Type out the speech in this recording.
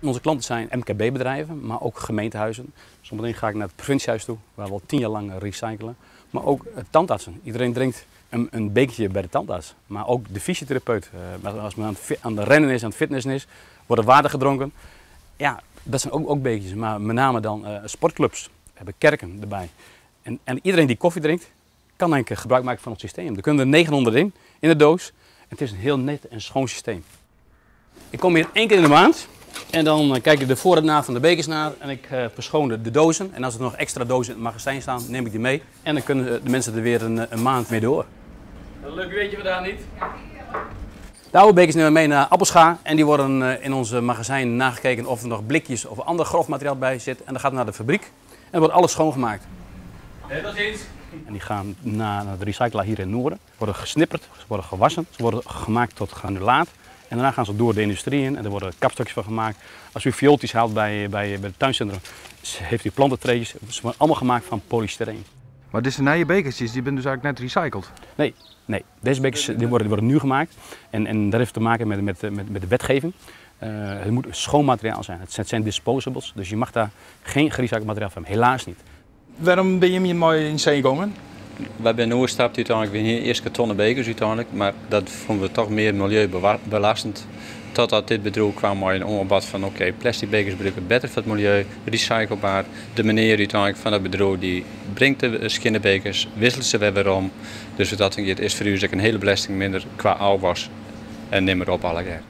Onze klanten zijn MKB-bedrijven, maar ook gemeentehuizen. Zometeen ga ik naar het provinciehuis toe, waar we al 10 jaar lang recyclen. Maar ook tandartsen. Iedereen drinkt een bekertje bij de tandarts. Maar ook de fysiotherapeut. Als men aan het rennen is, aan het fitnessen is, wordt er water gedronken. Ja, dat zijn ook bekertjes. Maar met name dan sportclubs. We hebben kerken erbij. En iedereen die koffie drinkt, kan eigenlijk gebruik maken van ons systeem. Er kunnen er 900 in de doos. Het is een heel net en schoon systeem. Ik kom hier 1 keer in de maand. En dan kijk ik de voor en na van de bekers naar en ik verschoon de dozen. En als er nog extra dozen in het magazijn staan, neem ik die mee. En dan kunnen de mensen er weer een maand mee door. Dat leuk weetje we daar niet. De oude bekers nemen we mee naar Appelscha en die worden in ons magazijn nagekeken of er nog blikjes of ander grof materiaal bij zit. En dan gaat het naar de fabriek en dan wordt alles schoongemaakt. Dat is iets. En die gaan naar de recyclaar hier in het noorden. Worden gesnipperd, ze worden gewassen, ze worden gemaakt tot granulaat. En daarna gaan ze door de industrie in en er worden kapstukjes van gemaakt. Als u viooltjes haalt bij het tuincentrum, heeft u plantentreetjes. Ze worden allemaal gemaakt van polystyreen. Maar deze nieuwe bekertjes, die zijn dus eigenlijk net recycled? Nee. Deze bekers die worden nu gemaakt. En dat heeft te maken met de wetgeving. Het moet schoon materiaal zijn. Het zijn disposables, dus je mag daar geen gerecycled materiaal van hebben. Helaas niet. Waarom ben je mooi in zee gegaan? Wij zijn overgestapt uiteindelijk weer hier eerst kartonnen bekers uiteindelijk, maar dat vonden we toch meer milieubelastend. Totdat dit bedrijf kwam met een aanbod van oké, plastic bekers gebruiken beter voor het milieu, recyclebaar. De meneer uiteindelijk van het bedrijf die brengt de skinnerbekers, wisselt ze weer om. Dus dat is voor u een hele belasting minder qua afwas en nimmer op alle keer.